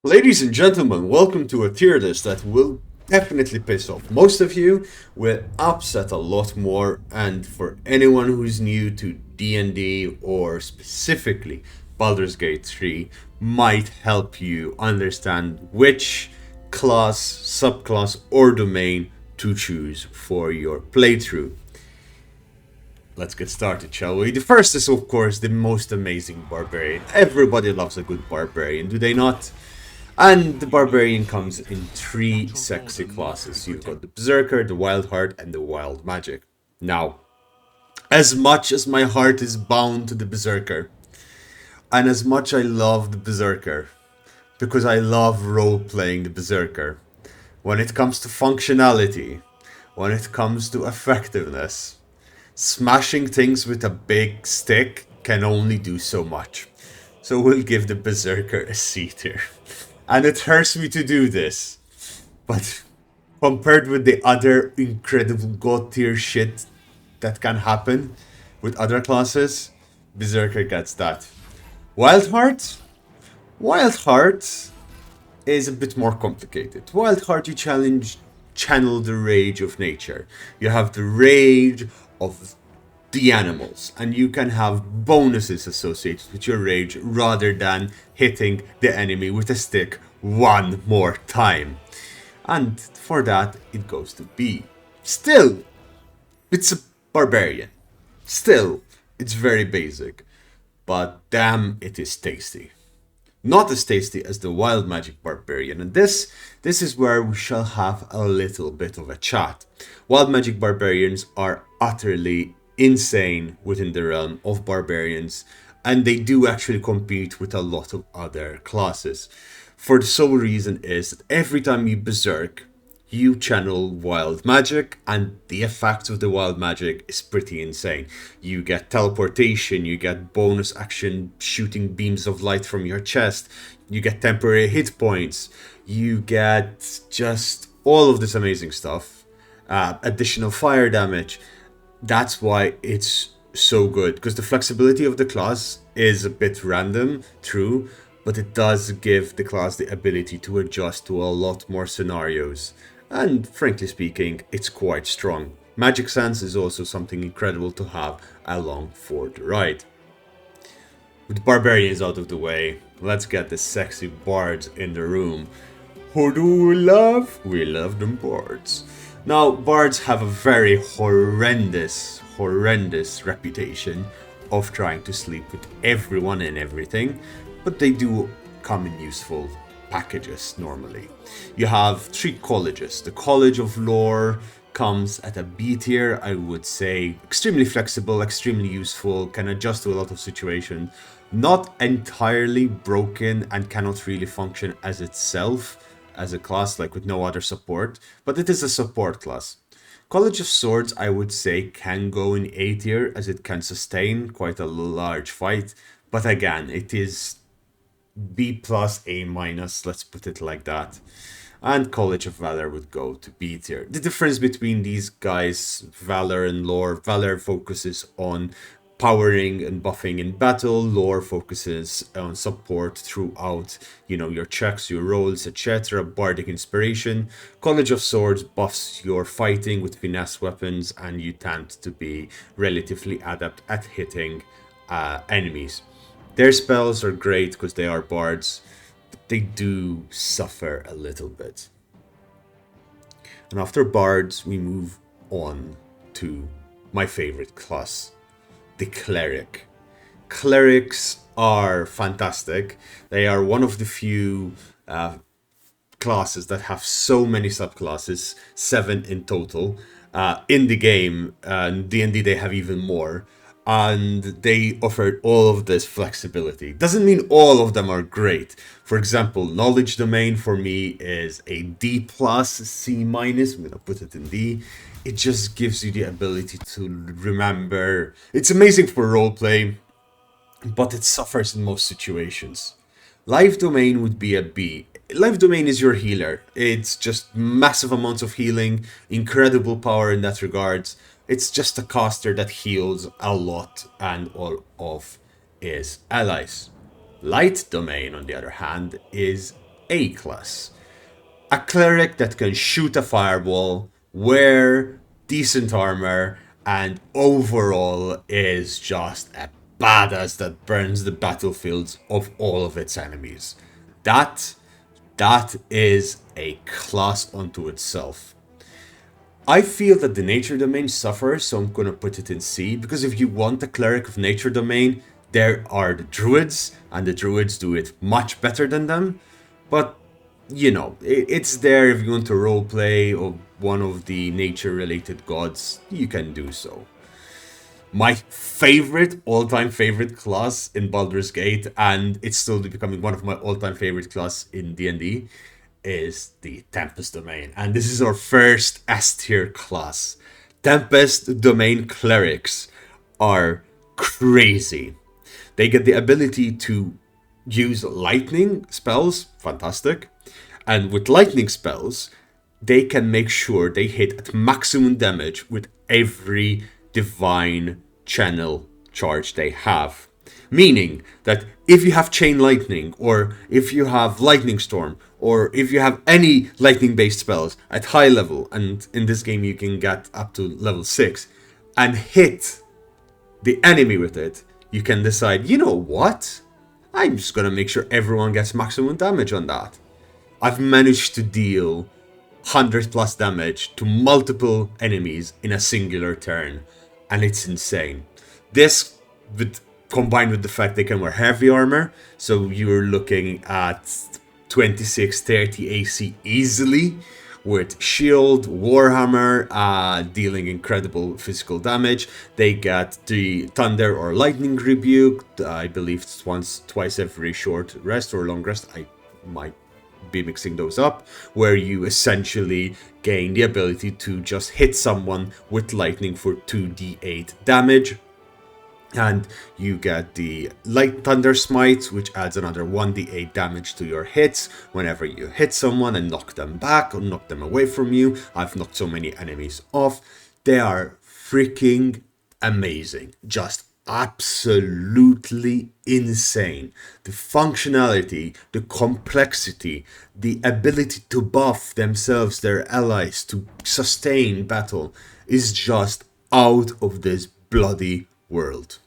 Ladies and gentlemen, welcome to a tier list that will definitely piss off most of you, will upset a lot more, and for anyone who's new to D&D or specifically Baldur's Gate 3, might help you understand which class, subclass, or domain to choose for your playthrough. Let's get started, shall we? The first is, of course, the most amazing barbarian. Everybody loves a good barbarian, do they not? And the Barbarian comes in three sexy classes. You've got the Berserker, the Wild Heart, and the Wild Magic. Now, as much as my heart is bound to the Berserker, and as much I love the Berserker, because I love role-playing the Berserker, when it comes to functionality, when it comes to effectiveness, smashing things with a big stick can only do so much. So we'll give the Berserker a C tier. And it hurts me to do this. But compared with the other incredible god tier shit that can happen with other classes, Berserker gets that. Wild Heart? Wild Heart is a bit more complicated. Wild Heart, you channel the rage of nature. You have the rage of the animals, and you can have bonuses associated with your rage rather than hitting the enemy with a stick one more time. And for that, it goes to B. Still, it's a barbarian. Still, it's very basic. But damn, it is tasty. Not as tasty as the Wild Magic Barbarian, and this is where we shall have a little bit of a chat. Wild Magic Barbarians are utterly insane within the realm of barbarians, and they do actually compete with a lot of other classes. For the sole reason is that every time you berserk, you channel wild magic, and the effects of the wild magic is pretty insane. You get teleportation, you get bonus action shooting beams of light from your chest, you get temporary hit points, you get just all of this amazing stuff, additional fire damage. That's why it's so good, because the flexibility of the class is a bit random, true, but it does give the class the ability to adjust to a lot more scenarios. And frankly speaking, it's quite strong. Magic Sense is also something incredible to have along for the ride. With barbarians out of the way, let's get the sexy bards in the room. Who do we love? We love them bards. Now, bards have a very horrendous reputation of trying to sleep with everyone and everything, but they do come in useful packages normally. You have three colleges. The College of Lore comes at a B tier, I would say. Extremely flexible, extremely useful, can adjust to a lot of situations. Not entirely broken and cannot really function as itself, as a class, like with no other support, but it is a support class. College of Swords, I would say, can go in A tier, as it can sustain quite a large fight, but again, it is B plus, A minus, let's put it like that. And College of Valor would go to B tier. The difference between these guys, Valor and Lore, Valor focuses on powering and buffing in battle, Lore focuses on support throughout, your checks, your rolls, etc. Bardic inspiration. College of Swords buffs your fighting with finesse weapons, and you tend to be relatively adept at hitting enemies. Their spells are great because they are bards, but they do suffer a little bit. And after bards, we move on to my favorite class, the Cleric. Clerics are fantastic. They are one of the few classes that have so many subclasses, 7 in total. In the game, D&D, they have even more. And they offered all of this flexibility. Doesn't mean all of them are great. For example, Knowledge Domain for me is a D plus, C minus. I'm gonna put it in D. It just gives you the ability to remember. It's amazing for roleplay, but it suffers in most situations. Life Domain would be a B. Life Domain is your healer. It's just massive amounts of healing, incredible power in that regard. It's just a caster that heals a lot and all of his allies. Light Domain, on the other hand, is A class. A cleric that can shoot a fireball, wear decent armor, and overall is just a badass that burns the battlefields of all of its enemies. That that is a class unto itself. I feel that the nature domain suffers, so I'm gonna put it in C, because if you want a cleric of nature domain, there are the druids, and the druids do it much better than them. But you know, it's there if you want to roleplay of one of the nature related gods, you can do so. My favorite, all-time favorite class in Baldur's Gate, and it's still becoming one of my all-time favorite class in D&D, is the Tempest Domain. And this is our first S tier class. Tempest Domain Clerics are crazy. They get the ability to use lightning spells, fantastic. And with lightning spells, they can make sure they hit at maximum damage with every divine channel charge they have. Meaning that if you have chain lightning, or if you have lightning storm, or if you have any lightning based spells at high level, and in this game you can get up to level 6, and hit the enemy with it, you can decide, you know what? I'm just gonna make sure everyone gets maximum damage on that. I've managed to deal 100 plus damage to multiple enemies in a singular turn, and it's insane. This, combined with the fact they can wear heavy armor, so you're looking at 26-30 AC easily, with shield, warhammer, dealing incredible physical damage. They get the thunder or lightning rebuke. I believe it's twice every short rest or long rest. I might be mixing those up, where you essentially gain the ability to just hit someone with lightning for 2d8 damage. And you get the Light Thunder Smite, which adds another 1d8 damage to your hits whenever you hit someone and knock them back or knock them away from you. I've knocked so many enemies off. They are freaking amazing. Just absolutely insane. The functionality, the complexity, the ability to buff themselves, their allies, to sustain battle is just out of this bloody world.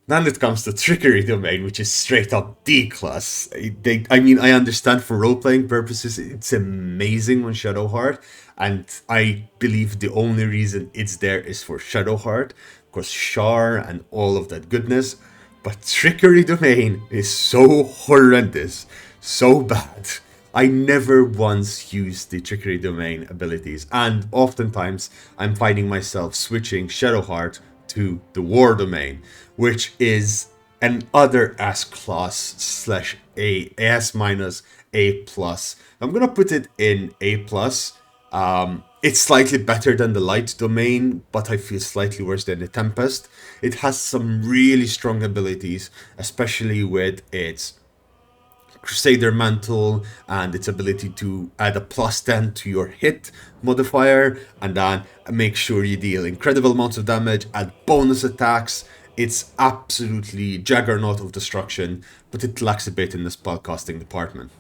Then it comes to Trickery Domain, which is straight up D class. I understand for role-playing purposes, it's amazing on Shadowheart, and I believe the only reason it's there is for Shadowheart, because Shar and all of that goodness. But Trickery Domain is so horrendous, so bad. I never once used the Trickery Domain abilities, and oftentimes I'm finding myself switching Shadowheart to the War Domain, which is an other S class slash A S minus A plus. I'm gonna put it in A plus. It's slightly better than the Light Domain, but I feel slightly worse than the Tempest. It has some really strong abilities, especially with its Crusader Mantle and its ability to add a +10 to your hit modifier, and then make sure you deal incredible amounts of damage, add bonus attacks. It's absolutely juggernaut of destruction, but it lacks a bit in the spellcasting department.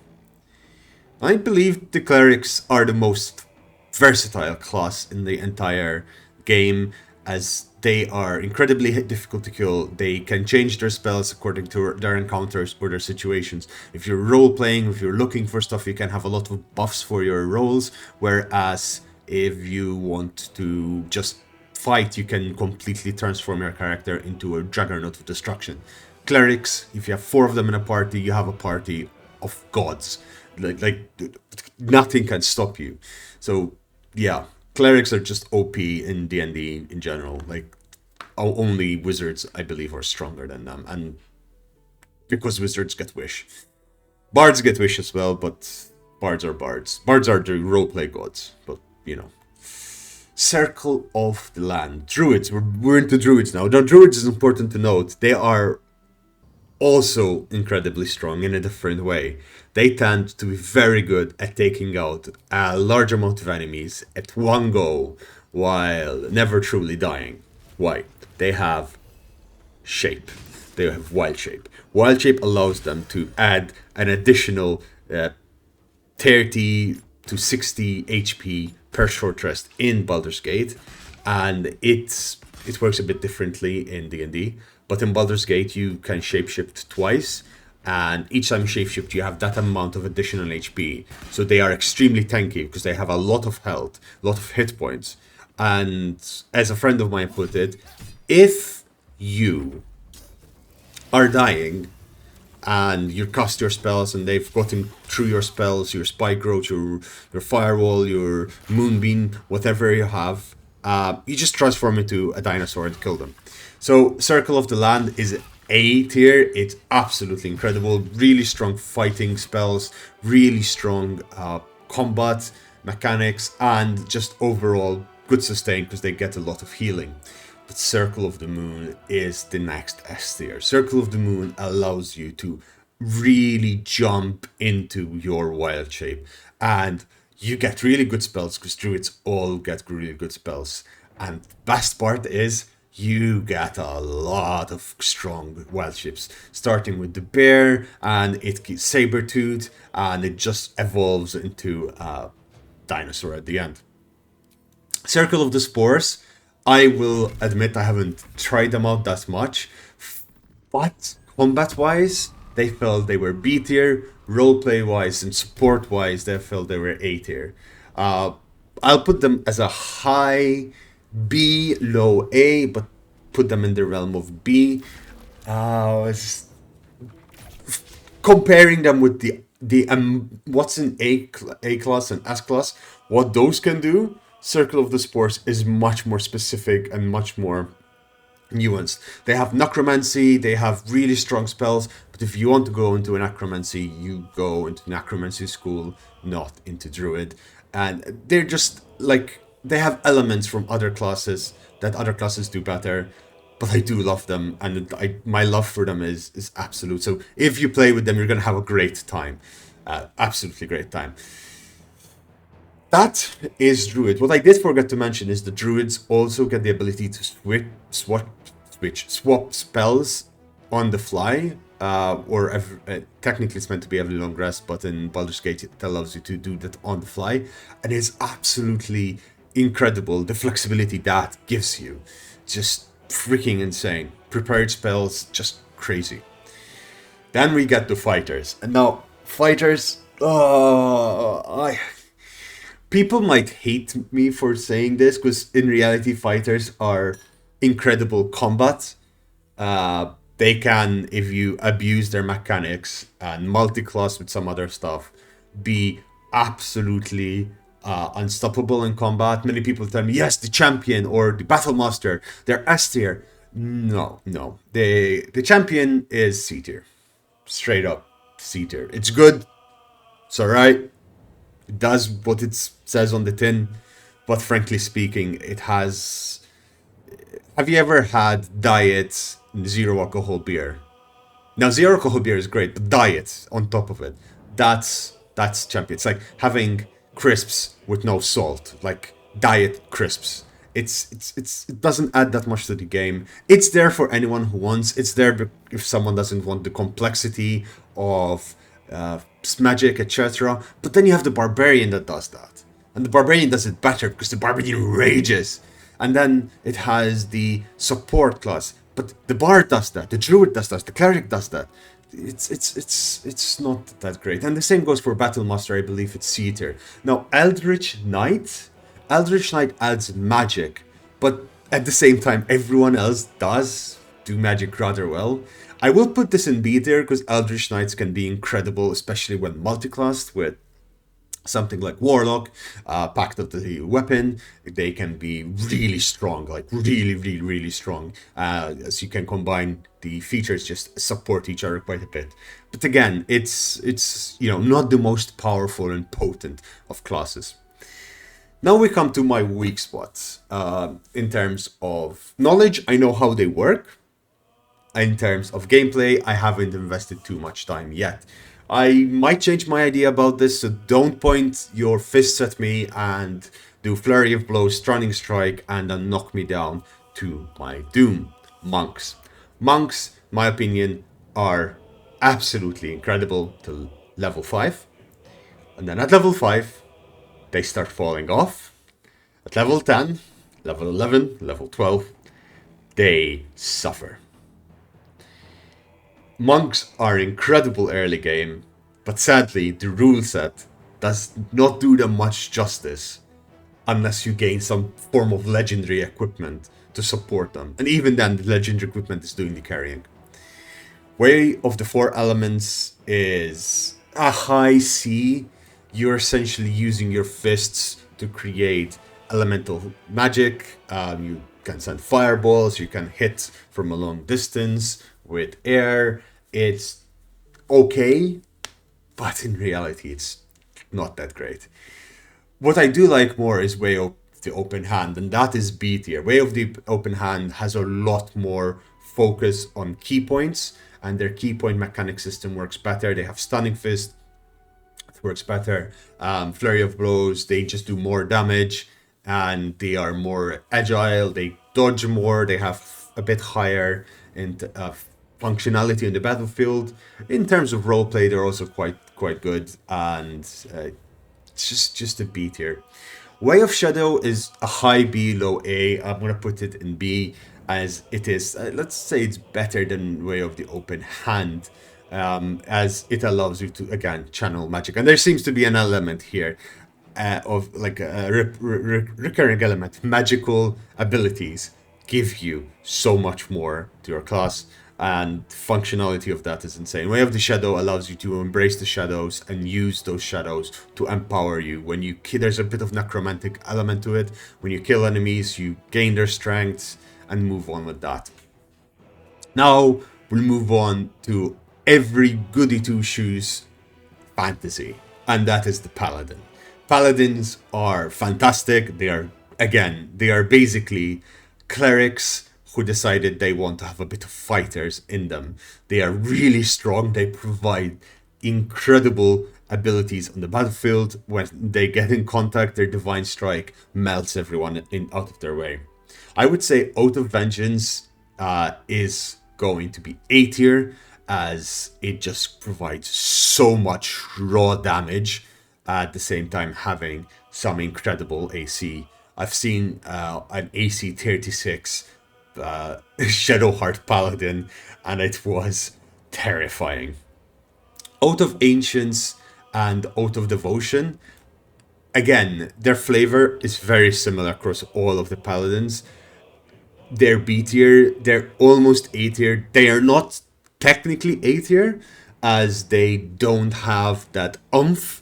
I believe the Clerics are the most versatile class in the entire game, as they are incredibly difficult to kill. They can change their spells according to their encounters or their situations. If you're role-playing, if you're looking for stuff, you can have a lot of buffs for your rolls, whereas if you want to just fight, you can completely transform your character into a juggernaut of destruction. Clerics, if you have 4 of them in a party, you have a party of gods. Like nothing can stop you. So yeah, clerics are just OP in D&D in general. Like only wizards, I believe, are stronger than them, and because wizards get wish, bards get wish as well. But bards are bards. Bards are the roleplay gods. But you know, Circle of the Land, druids. We're into druids now. Now, druids is important to note. They are also incredibly strong in a different way. They tend to be very good at taking out a large amount of enemies at one go while never truly dying. Why? They have shape. they have Wild Shape. Wild Shape allows them to add an additional 30 to 60 HP per short rest in Baldur's Gate, and it works a bit differently in D&D. But in Baldur's Gate, you can shapeshift twice, and each time you shapeshift, you have that amount of additional HP. So they are extremely tanky because they have a lot of health, a lot of hit points. And as a friend of mine put it, if you are dying and you cast your spells and they've gotten through your spells, your spike growth, your firewall, your moonbeam, whatever you have, you just transform into a dinosaur and kill them. So Circle of the Land is A tier. It's absolutely incredible. Really strong fighting spells, really strong combat mechanics, and just overall good sustain because they get a lot of healing. But Circle of the Moon is the next S tier. Circle of the Moon allows you to really jump into your wild shape. And you get really good spells because Druids all get really good spells. And best part is you get a lot of strong wild shapes. Starting with the bear, and it gets saber-tooth, and it just evolves into a dinosaur at the end. Circle of the Spores, I will admit I haven't tried them out that much, but combat-wise, they felt they were B tier, roleplay-wise and support-wise, they felt they were A tier. I'll put them as a high B, low A, but put them in the realm of B. Comparing them with the what's in A class and S class, what those can do, Circle of the Spores is much more specific and much more nuanced. They have necromancy, they have really strong spells, but if you want to go into a necromancy, you go into necromancy school, not into druid. And they're just like, they have elements from other classes that other classes do better, but I do love them, and my love for them is absolute. So if you play with them, you're gonna have a great time, absolutely great time. That is Druid. What I did forget to mention is the Druids also get the ability to swap spells on the fly, technically it's meant to be every long rest, but in Baldur's Gate it allows you to do that on the fly, and it's absolutely incredible the flexibility that gives you. Just freaking insane. Prepared spells, just crazy. Then we get the fighters, and now fighters, people might hate me for saying this, because in reality, fighters are incredible combat. They can, if you abuse their mechanics and multi-class with some other stuff, be absolutely unstoppable in combat. Many people tell me, yes, the champion or the battle master, they're S tier. No. The champion is C tier. Straight up C tier. It's good. It's alright. It does what it says on the tin, but frankly speaking, it has... Have you ever had diet zero alcohol beer? Now, zero alcohol beer is great, but diet on top of it, that's champion. It's like having crisps with no salt, like diet crisps. It doesn't add that much to the game. It's there for anyone who wants. It's there if someone doesn't want the complexity of magic, etc. But then you have the Barbarian that does that. And the Barbarian does it better because the Barbarian rages. And then it has the support class. But the Bard does that, the Druid does that, the Cleric does that. It's not that great. And the same goes for Battle Master, I believe it's C tier. Now, Eldritch Knight adds magic, but at the same time, everyone else does do magic rather well. I will put this in B tier because Eldritch Knights can be incredible, especially when multiclassed with something like Warlock, Pact of the Weapon. They can be really strong, like really strong, as you can combine the features, just support each other quite a bit. But again, it's not the most powerful and potent of classes. Now we come to my weak spots. In terms of knowledge, I know how they work. In terms of gameplay, I haven't invested too much time yet. I might change my idea about this, so don't point your fists at me and do Flurry of Blows, Stunning Strike, and then knock me down to my doom. Monks. Monks my opinion, are absolutely incredible till level 5. And then at level 5, they start falling off. At level 10, level 11, level 12, they suffer. Monks are incredible early game, but sadly, the rule set does not do them much justice unless you gain some form of legendary equipment to support them. And even then, the legendary equipment is doing the carrying. Way of the four elements is a high C. You're essentially using your fists to create elemental magic. You can send fireballs, you can hit from a long distance with air. It's okay, but in reality, it's not that great. What I do like more is Way of the Open Hand, and that is B tier. Way of the Open Hand has a lot more focus on key points, and their key point mechanic system works better. They have Stunning Fist, it works better. Flurry of Blows, they just do more damage, and they are more agile. They dodge more. They have a bit higher in functionality in the battlefield. In terms of roleplay, they're also quite good, and it's just a B tier. Way of Shadow is a high B, low A. I'm gonna put it in B as it is. Let's say it's better than Way of the Open Hand, as it allows you to again channel magic, and there seems to be an element here of like a recurring element. Magical abilities give you so much more to your class, and functionality of that is insane. Way of the Shadow allows you to embrace the shadows and use those shadows to empower you. When you there's a bit of necromantic element to it. When you kill enemies, you gain their strength and move on with that. Now we'll move on to every goody two shoes fantasy, and that is the Paladin. Paladins are fantastic. They are basically clerics who decided they want to have a bit of fighters in them. They are really strong. They provide incredible abilities on the battlefield. When they get in contact, their divine strike melts everyone out of their way. I would say Oath of Vengeance is going to be A tier, as it just provides so much raw damage at the same time having some incredible AC. I've seen an AC 36 Shadowheart Paladin, and it was terrifying. Oath of Ancients and Oath of Devotion, again, their flavor is very similar across all of the Paladins. They're B tier, they're almost A tier. They are not technically A tier, as they don't have that oomph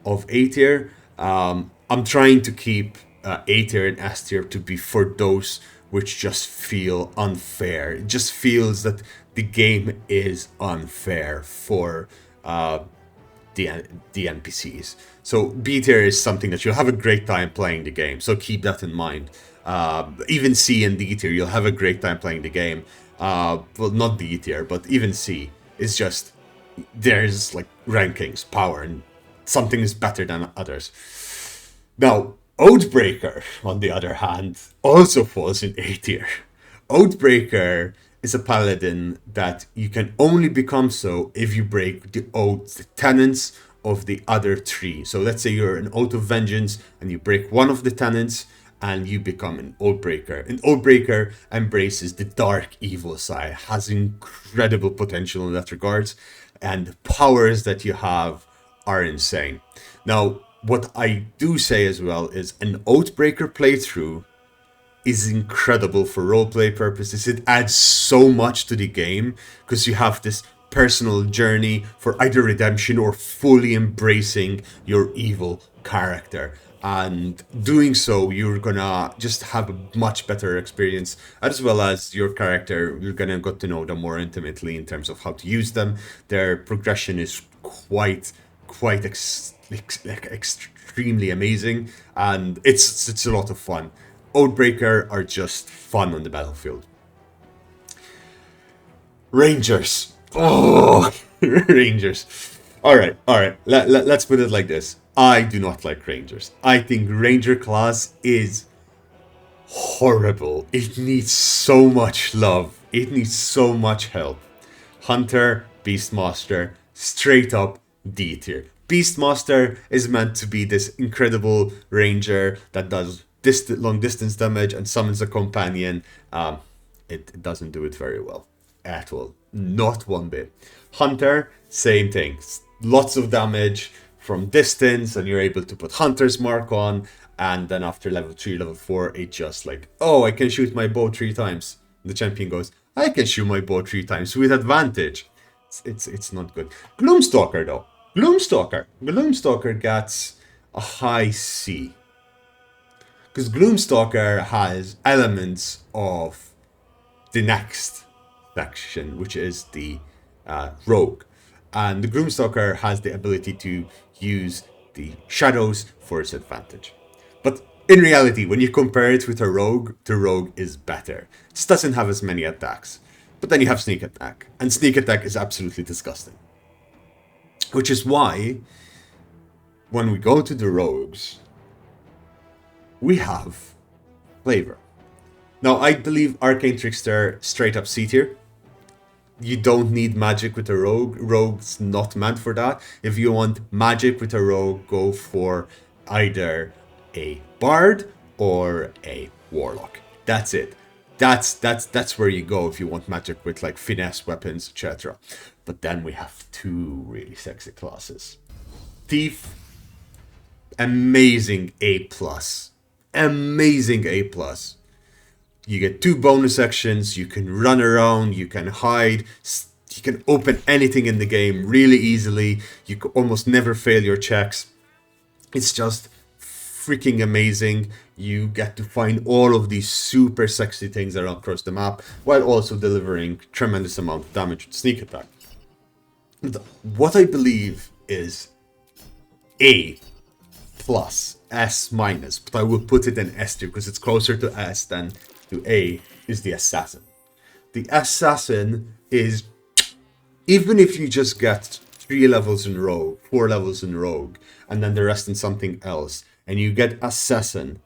of A tier. I'm trying to keep A tier and S tier to be for those which just feel unfair. It just feels that the game is unfair for the NPCs. So B tier is something that you'll have a great time playing the game. So keep that in mind. Even C and D tier, you'll have a great time playing the game. Well, not D tier, but even C is just, there's like rankings, power, and something is better than others. Now, Oathbreaker, on the other hand, also falls in A tier. Oathbreaker is a paladin that you can only become so if you break the oath, the tenets of the other three. So let's say you're an Oath of Vengeance and you break one of the tenets, and you become an Oathbreaker. An Oathbreaker embraces the dark evil side, has incredible potential in that regards, and the powers that you have are insane. Now, what I do say as well is an Oathbreaker playthrough is incredible for roleplay purposes. It adds so much to the game because you have this personal journey for either redemption or fully embracing your evil character. And doing so, you're gonna just have a much better experience, as well as your character. You're gonna get to know them more intimately in terms of how to use them. Their progression is quite extremely amazing, and it's a lot of fun. Oathbreaker are just fun on the battlefield. Rangers. Oh, Rangers. All right. Let's put it like this. I do not like Rangers. I think Ranger class is horrible. It needs so much love. It needs so much help. Hunter, Beastmaster, straight up D tier. Beastmaster is meant to be this incredible ranger that does long distance damage and summons a companion. It doesn't do it very well at all. Not one bit. Hunter, same thing. Lots of damage from distance, and you're able to put Hunter's Mark on. And then after level 3, level 4, it just like, oh, I can shoot my bow 3 times. The champion goes, I can shoot my bow 3 times with advantage. It's not good. Gloomstalker though. Gloomstalker gets a high C. Because Gloomstalker has elements of the next section, which is the Rogue. And the Gloomstalker has the ability to use the shadows for its advantage. But in reality, when you compare it with a Rogue, the Rogue is better. It just doesn't have as many attacks. But then you have Sneak Attack. And Sneak Attack is absolutely disgusting. Which is why, when we go to the Rogues, we have Flavor. Now, I believe Arcane Trickster straight up C tier. You don't need magic with a rogue. Rogue's not meant for that. If you want magic with a rogue, go for either a bard or a warlock. That's it. That's where you go if you want magic with like finesse weapons, etc. But then we have two really sexy classes. Thief, amazing A+. Amazing A+. You get 2 bonus actions, you can run around, you can hide, you can open anything in the game really easily, you can almost never fail your checks. It's just freaking amazing. You get to find all of these super sexy things around across the map, while also delivering tremendous amount of damage with Sneak Attack. What I believe is A+, S-, but I will put it in S tier because it's closer to S than to A, is the Assassin. The Assassin is, even if you just get 3 levels in Rogue, 4 levels in Rogue, and then the rest in something else, and you get Assassin,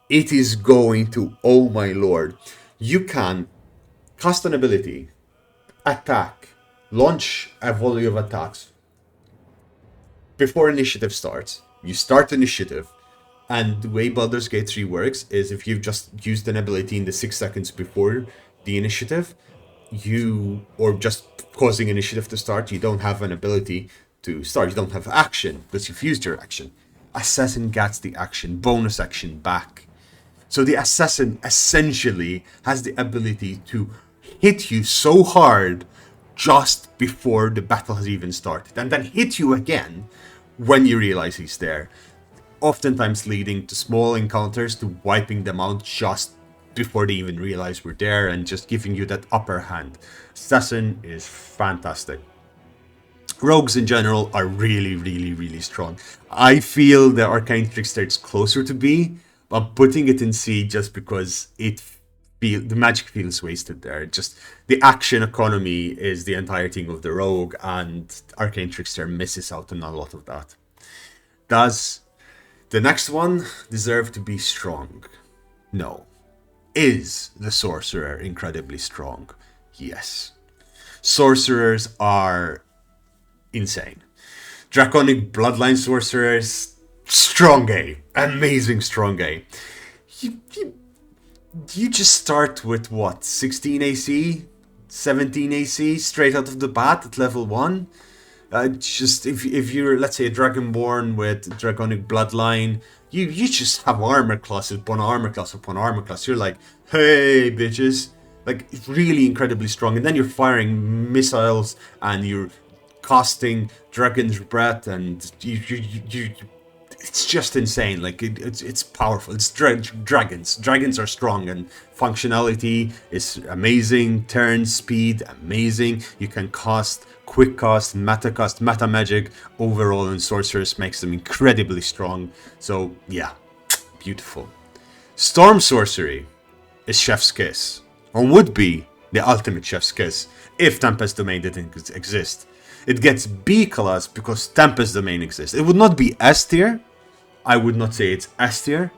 it is going to, oh my lord, you can cast an ability, attack, launch a volley of attacks before initiative starts. You start initiative, and the way Baldur's Gate 3 works is if you've just used an ability in the 6 seconds before the initiative, or just causing initiative to start, you don't have an ability to start. You don't have action because you've used your action. Assassin gets the action, bonus action back. So the Assassin essentially has the ability to hit you so hard just before the battle has even started, and then hit you again when you realize he's there. Oftentimes leading to small encounters, to wiping them out just before they even realize we're there, and just giving you that upper hand. Assassin is fantastic. Rogues in general are really, really, really strong. I feel the Arcane Trickster is closer to B, but I'm putting it in C just because the magic feels wasted there. Just the action economy is the entire thing of the Rogue, and Arcane Trickster misses out on a lot of that. Does the next one deserve to be strong? No. Is the Sorcerer incredibly strong? Yes. Sorcerers are insane. Draconic Bloodline Sorcerers, strong A. Amazing strong A. You just start with what? 16 AC? 17 AC straight out of the bat at level 1? Just if you're, let's say, a Dragonborn with Draconic Bloodline, you just have armor class upon armor class upon armor class. You're like, hey bitches, like really incredibly strong. And then you're firing missiles and you're casting Dragon's Breath, and you it's just insane. Like it's powerful. It's dragons. Dragons are strong, and functionality is amazing. Turn speed amazing. You can cast quick cast, meta magic overall, and sorcerers makes them incredibly strong. So yeah, beautiful. Storm sorcery is chef's kiss, or would be the ultimate chef's kiss if Tempest Domain didn't exist. It gets B class because Tempest Domain exists. It would not be S tier. I would not say it's S tier.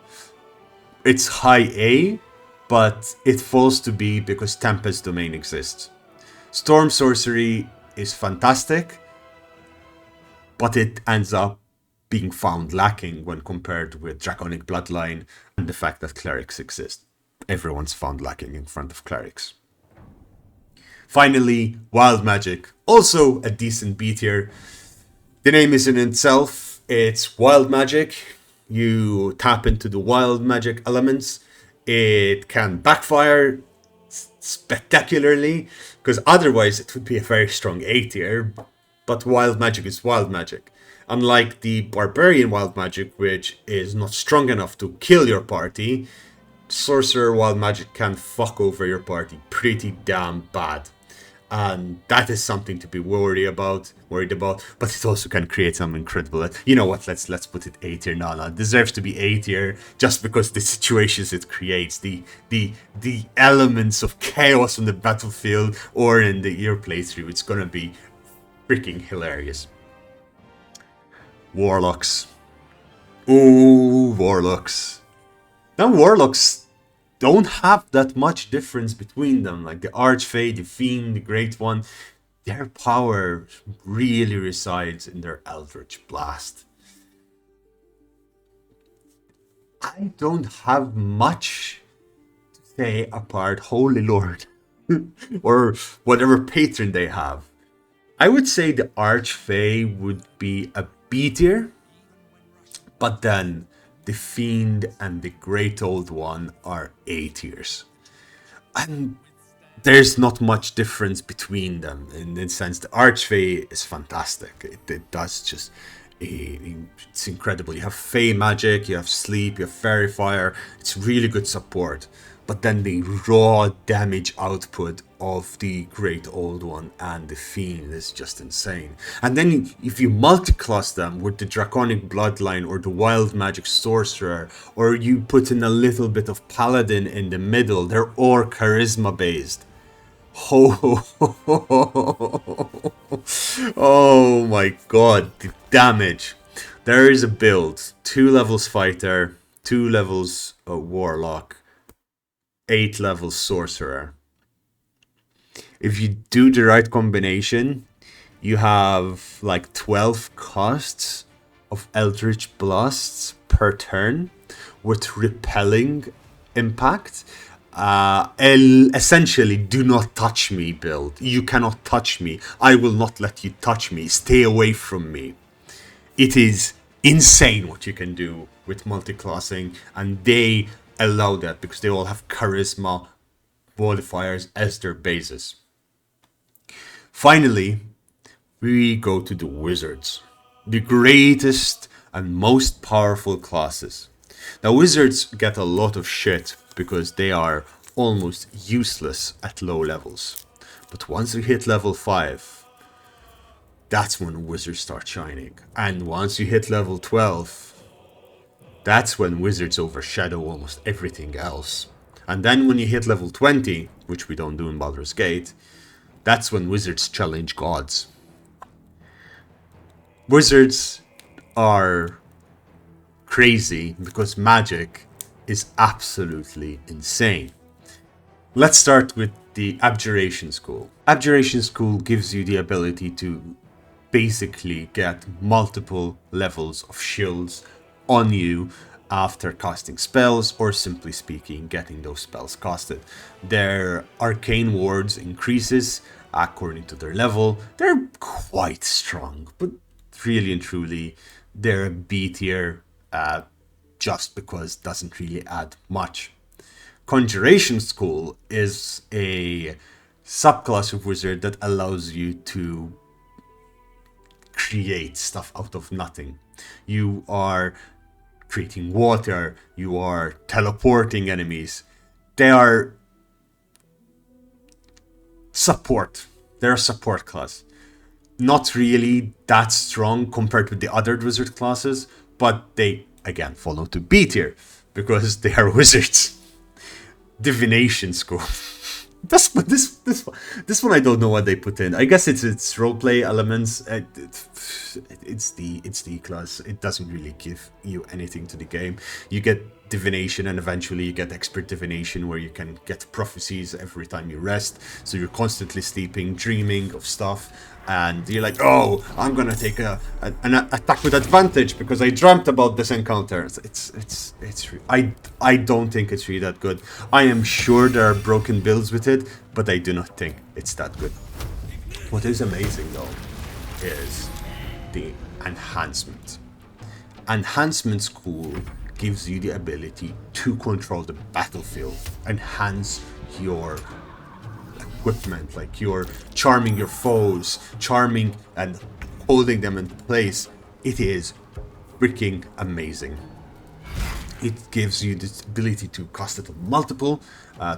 It's high A, but it falls to B because Tempest Domain exists. Storm sorcery is fantastic, but it ends up being found lacking when compared with Draconic Bloodline and the fact that Clerics exist. Everyone's found lacking in front of Clerics. Finally, Wild Magic, also a decent B tier. The name is in itself, it's Wild Magic. You tap into the Wild Magic elements. It can backfire spectacularly, because otherwise it would be a very strong A tier, but Wild Magic is Wild Magic. Unlike the Barbarian Wild Magic, which is not strong enough to kill your party, Sorcerer Wild Magic can fuck over your party pretty damn bad. And that is something to be worried about, but it also can create some incredible... You know what, let's put it A tier now. It deserves to be A tier just because the situations it creates, the elements of chaos on the battlefield or in your playthrough, it's gonna be freaking hilarious. Warlocks. Ooh, Warlocks. Now Warlocks don't have that much difference between them. Like the Archfey, the Fiend, the Great One, their power really resides in their Eldritch Blast. I don't have much to say apart Holy Lord or whatever patron they have. I would say the Archfey would be a B tier, but then the Fiend and the Great Old One are A tiers. And there's not much difference between them. In the sense, the Archfey is fantastic. It does just... It's incredible. You have Fey magic, you have sleep, you have fairy fire. It's really good support. But then the raw damage output of the Great Old One and the Fiend is just insane. And then if you multiclass them with the Draconic Bloodline or the Wild Magic Sorcerer, or you put in a little bit of Paladin in the middle, they're all charisma based. Oh my god, the damage. There is a build, 2 levels fighter, 2 levels warlock, 8 levels sorcerer. If you do the right combination, you have like 12 costs of Eldritch Blasts per turn with repelling impact. Essentially, do not touch me build. You cannot touch me. I will not let you touch me. Stay away from me. It is insane what you can do with multiclassing, and they allow that because they all have charisma modifiers as their basis. Finally, we go to the wizards, the greatest and most powerful classes. Now, wizards get a lot of shit because they are almost useless at low levels. But once you hit level 5, that's when wizards start shining. And once you hit level 12, that's when wizards overshadow almost everything else. And then when you hit level 20, which we don't do in Baldur's Gate, that's when wizards challenge gods. Wizards are crazy because magic is absolutely insane. Let's start with the Abjuration School. Abjuration School gives you the ability to basically get multiple levels of shields on you after casting spells, or simply speaking, getting those spells casted. Their arcane wards increases according to their level. They're quite strong, but really and truly, they're a B tier just because it doesn't really add much. Conjuration School is a subclass of wizard that allows you to create stuff out of nothing. You are creating water, you are teleporting enemies. They are support. They're a support class. Not really that strong compared with the other wizard classes, but they, again, fall into B tier because they are wizards. Divination School. This one I don't know what they put in. I guess it's roleplay elements. It's the class. It doesn't really give you anything to the game. You get divination, and eventually you get expert divination where you can get prophecies every time you rest, so you're constantly sleeping, dreaming of stuff, and you're like, oh, I'm gonna take an attack with advantage because I dreamt about this encounter. I don't think it's really that good. I am sure there are broken builds with it, but I do not think it's that good. What is amazing though is the enhancement. Enhancement School gives you the ability to control the battlefield, enhance your equipment, like you're charming your foes, charming and holding them in place. It is freaking amazing. It gives you the ability to cast it on multiple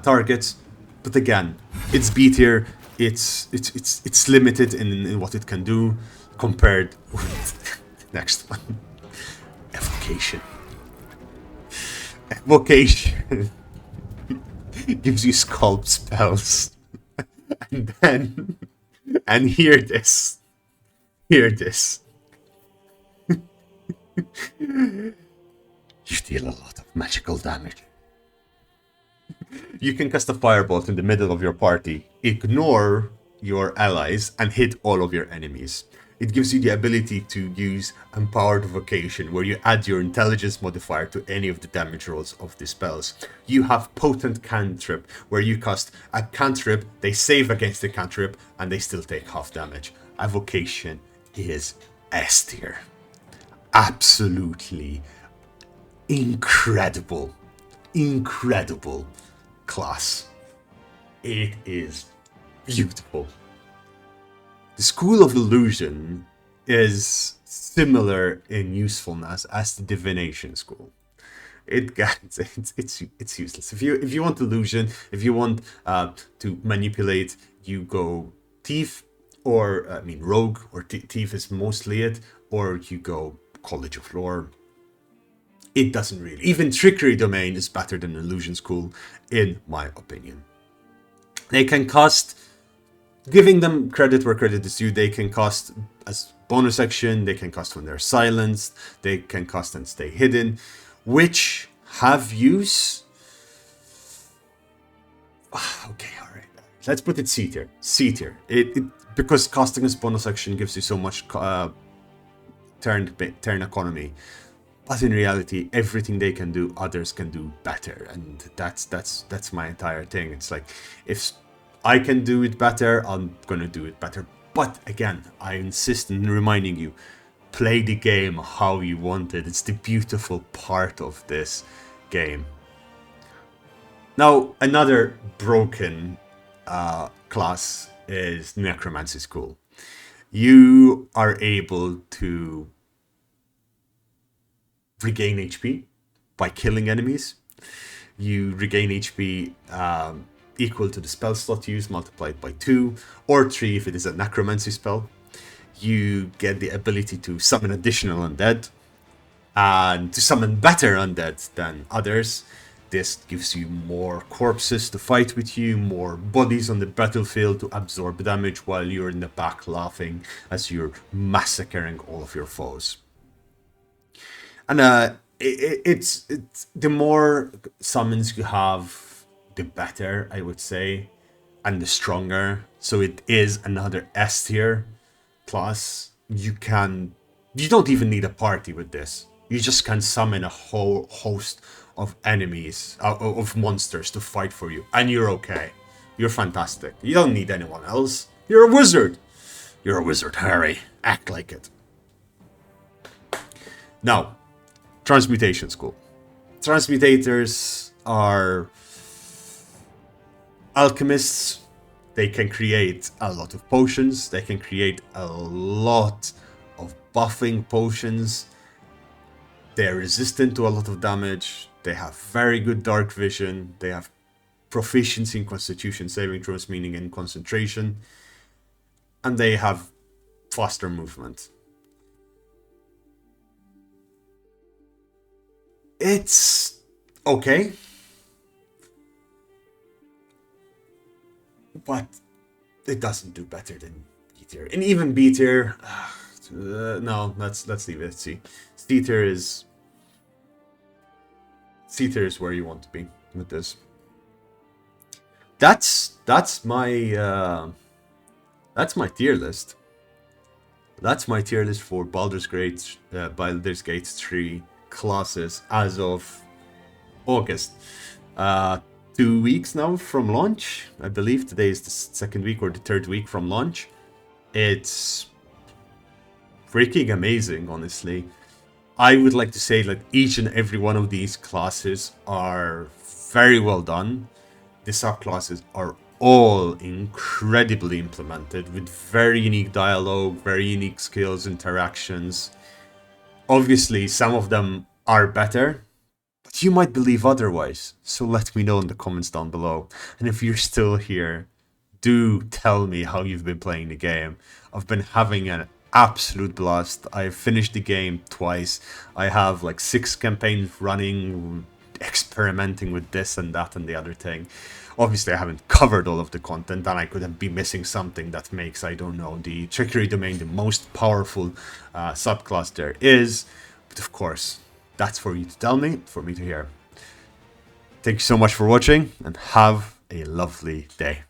targets, but again, it's B tier. It's limited in what it can do compared with the next one. Evocation. Evocation gives you sculpt spells. And hear this. Hear this. You deal a lot of magical damage. You can cast a firebolt in the middle of your party, ignore your allies, and hit all of your enemies. It gives you the ability to use Empowered Vocation, where you add your intelligence modifier to any of the damage rolls of the spells. You have Potent Cantrip, where you cast a cantrip, they save against the cantrip, and they still take half damage. Evocation is S tier. Absolutely incredible class. It is beautiful. The School of Illusion is similar in usefulness as the Divination School. It's useless. If you want illusion, if you want to manipulate, you go Thief, or Rogue, or Thief is mostly it, or you go College of Lore. It doesn't really. Even Trickery Domain is better than Illusion School, in my opinion. They can cost, giving them credit where credit is due, they can cost as bonus action, they can cost when they're silenced, they can cost and stay hidden, which have use. Okay, alright. Let's put it C tier. C tier. It because casting as bonus action gives you so much turn economy. But in reality, everything they can do, others can do better, and that's my entire thing. It's like, if I can do it better, I'm gonna do it better. But again, I insist in reminding you, play the game how you want it. It's the beautiful part of this game. Now, another broken class is Necromancy School. You are able to regain HP by killing enemies. You regain HP equal to the spell slot used, multiplied by 2, or 3 if it is a necromancy spell. You get the ability to summon additional undead, and to summon better undead than others. This gives you more corpses to fight with you, more bodies on the battlefield to absorb damage while you're in the back laughing as you're massacring all of your foes. And it's the more summons you have, the better, I would say, and the stronger. So it is another S tier class. You don't even need a party with this. You just can summon a whole host of enemies, of monsters to fight for you, and you're okay. You're fantastic. You don't need anyone else. You're a wizard. You're a wizard, Harry. Act like it. Now, Transmutation School. Transmutators are alchemists. They can create a lot of potions. They can create a lot of buffing potions. They're resistant to a lot of damage. They have very good dark vision. They have proficiency in Constitution saving throws, meaning in concentration. And they have faster movement. It's okay, but it doesn't do better than B tier. And even B tier, no, let's leave it at C. C tier is C tier is where you want to be with this. That's my tier list. That's my tier list for Baldur's Gate 3 classes as of August. 2 weeks now from launch. I believe today is the second week or the third week from launch. It's freaking amazing, honestly. I would like to say that each and every one of these classes are very well done. The subclasses are all incredibly implemented with very unique dialogue, very unique skills, interactions. Obviously, some of them are better, but you might believe otherwise. So let me know in the comments down below. And if you're still here, do tell me how you've been playing the game. I've been having an absolute blast. I've finished the game twice. I have like 6 campaigns running, experimenting with this and that and the other thing. Obviously, I haven't covered all of the content, and I could be missing something that makes, I don't know, the Trickery Domain the most powerful subclass there is. But of course, that's for you to tell me, for me to hear. Thank you so much for watching, and have a lovely day.